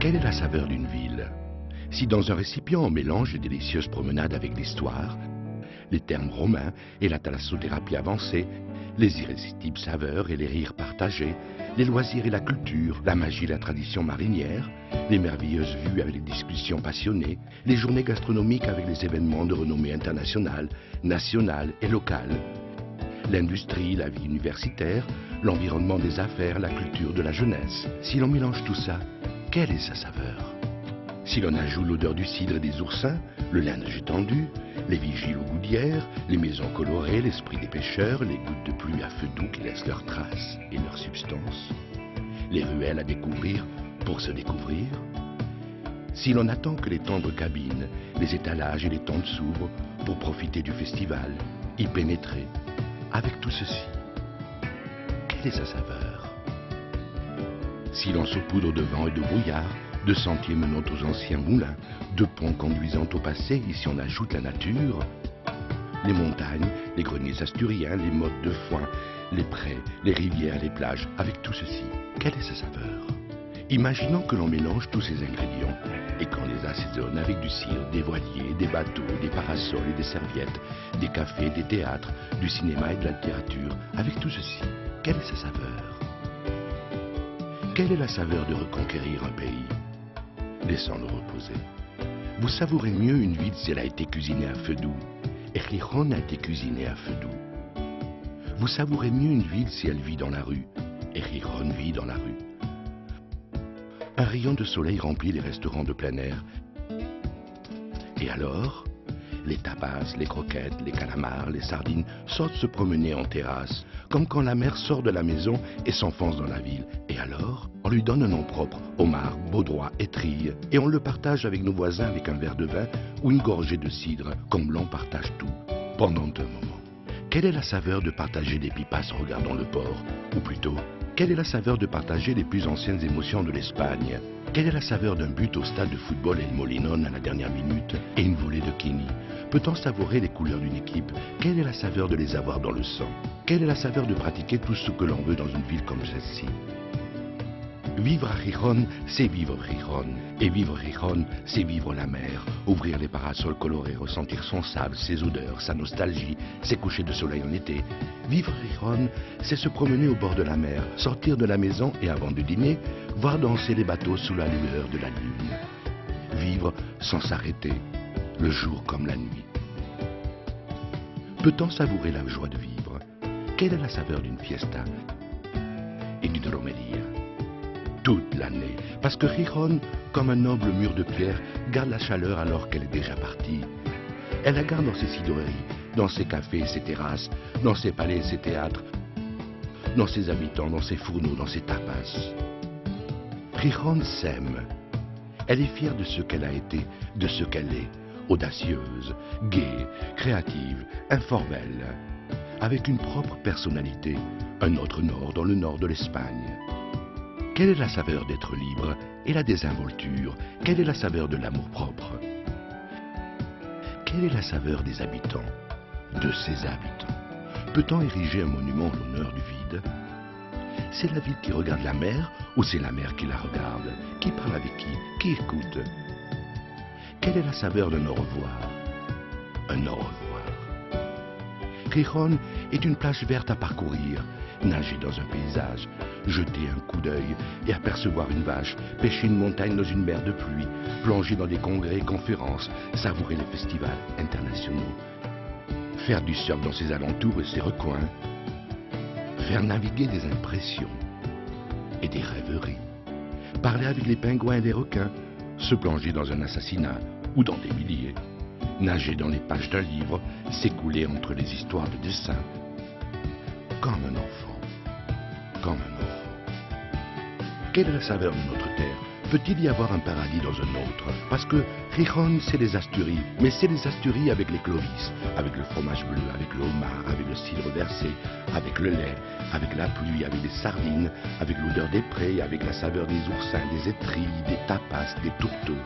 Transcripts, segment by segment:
Quelle est la saveur d'une ville? Si dans un récipient on mélange les délicieuses promenades avec l'histoire, les termes romains et la thalassothérapie avancée, les irrésistibles saveurs et les rires partagés, les loisirs et la culture, la magie et la tradition marinière, les merveilleuses vues avec les discussions passionnées, les journées gastronomiques avec les événements de renommée internationale, nationale et locale, l'industrie, la vie universitaire, l'environnement des affaires, la culture de la jeunesse. Si l'on mélange tout ça, quelle est sa saveur? Si l'on ajoute l'odeur du cidre et des oursins, le linge étendu, les vigiles aux goudières, les maisons colorées, l'esprit des pêcheurs, les gouttes de pluie à feu doux qui laissent leurs traces et leur substance, les ruelles à découvrir pour se découvrir. Si l'on attend que les tendres cabines, les étalages et les tentes s'ouvrent pour profiter du festival, y pénétrer, avec tout ceci, quelle est sa saveur? Si l'on saupoudre de vent et de brouillard, de sentiers menant aux anciens moulins, de ponts conduisant au passé, ici on ajoute la nature, les montagnes, les greniers asturiens, les mottes de foin, les prés, les rivières, les plages, avec tout ceci, quelle est sa saveur? Imaginons que l'on mélange tous ces ingrédients et qu'on les assaisonne avec du cidre, des voiliers, des bateaux, des parasols et des serviettes, des cafés, des théâtres, du cinéma et de la littérature, avec tout ceci, quelle est sa saveur? Quelle est la saveur de reconquérir un pays? Laissons-le reposer. Vous savourez mieux une ville si elle a été cuisinée à feu doux. Et Gijón a été cuisinée à feu doux. Vous savourez mieux une ville si elle vit dans la rue. Et Gijón vit dans la rue. Un rayon de soleil remplit les restaurants de plein air. Et alors, les tapas, les croquettes, les calamars, les sardines sortent se promener en terrasse, comme quand la mère sort de la maison et s'enfonce dans la ville. Et alors, on lui donne un nom propre, homard, baudroie, étrille, et on le partage avec nos voisins avec un verre de vin ou une gorgée de cidre, comme l'on partage tout, pendant un moment. Quelle est la saveur de partager des pipas regardant le port? Ou plutôt, quelle est la saveur de partager les plus anciennes émotions de l'Espagne? Quelle est la saveur d'un but au stade de football El Molinón à la dernière minute et une volée de Kenny? Peut-on savourer les couleurs d'une équipe? Quelle est la saveur de les avoir dans le sang? Quelle est la saveur de pratiquer tout ce que l'on veut dans une ville comme celle-ci? Vivre à Gijón, c'est vivre Gijón. Et vivre Gijón, c'est vivre la mer. Ouvrir les parasols colorés, ressentir son sable, ses odeurs, sa nostalgie, ses couchers de soleil en été. Vivre Gijón, c'est se promener au bord de la mer, sortir de la maison et avant de dîner, voir danser les bateaux sous la lueur de la lune. Vivre sans s'arrêter, le jour comme la nuit. Peut-on savourer la joie de vivre? Quelle est la saveur d'une fiesta et d'une romería? Toute l'année, parce que Gijón, comme un noble mur de pierre, garde la chaleur alors qu'elle est déjà partie. Elle la garde dans ses cidreries, dans ses cafés et ses terrasses, dans ses palais et ses théâtres, dans ses habitants, dans ses fourneaux, dans ses tapas. Gijón s'aime. Elle est fière de ce qu'elle a été, de ce qu'elle est, audacieuse, gaie, créative, informelle, avec une propre personnalité, un autre nord dans le nord de l'Espagne. Quelle est la saveur d'être libre et la désinvolture? Quelle est la saveur de l'amour-propre? Quelle est la saveur des habitants, de ses habitants? Peut-on ériger un monument en l'honneur du vide? C'est la ville qui regarde la mer ou c'est la mer qui la regarde? Qui parle avec qui écoute? Quelle est la saveur d'un au revoir? Un au revoir. Gijón est une plage verte à parcourir, nager dans un paysage, jeter un coup d'œil et apercevoir une vache, pêcher une montagne dans une mer de pluie, plonger dans des congrès et conférences, savourer les festivals internationaux, faire du surf dans ses alentours et ses recoins, faire naviguer des impressions et des rêveries, parler avec les pingouins et les requins, se plonger dans un assassinat ou dans des milliers, nager dans les pages d'un livre, s'écouler entre les histoires de dessins, comme un enfant, comme un enfant. Quelle est la saveur de notre terre? Peut-il y avoir un paradis dans un autre? Parce que Gijón, c'est les Asturies, mais c'est les Asturies avec les Clovis, avec le fromage bleu, avec le homard, avec le cidre versé, avec le lait, avec la pluie, avec des sardines, avec l'odeur des prés, avec la saveur des oursins, des étrilles, des tapas, des tourteaux.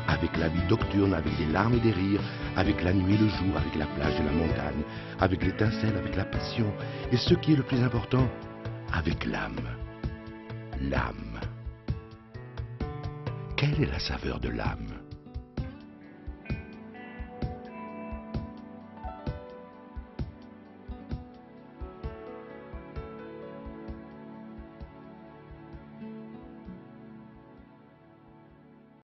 Avec la vie nocturne, avec des larmes et des rires, avec la nuit et le jour, avec la plage et la montagne, avec l'étincelle, avec la passion, et ce qui est le plus important, avec l'âme. L'âme. quelle est la saveur de l'âme?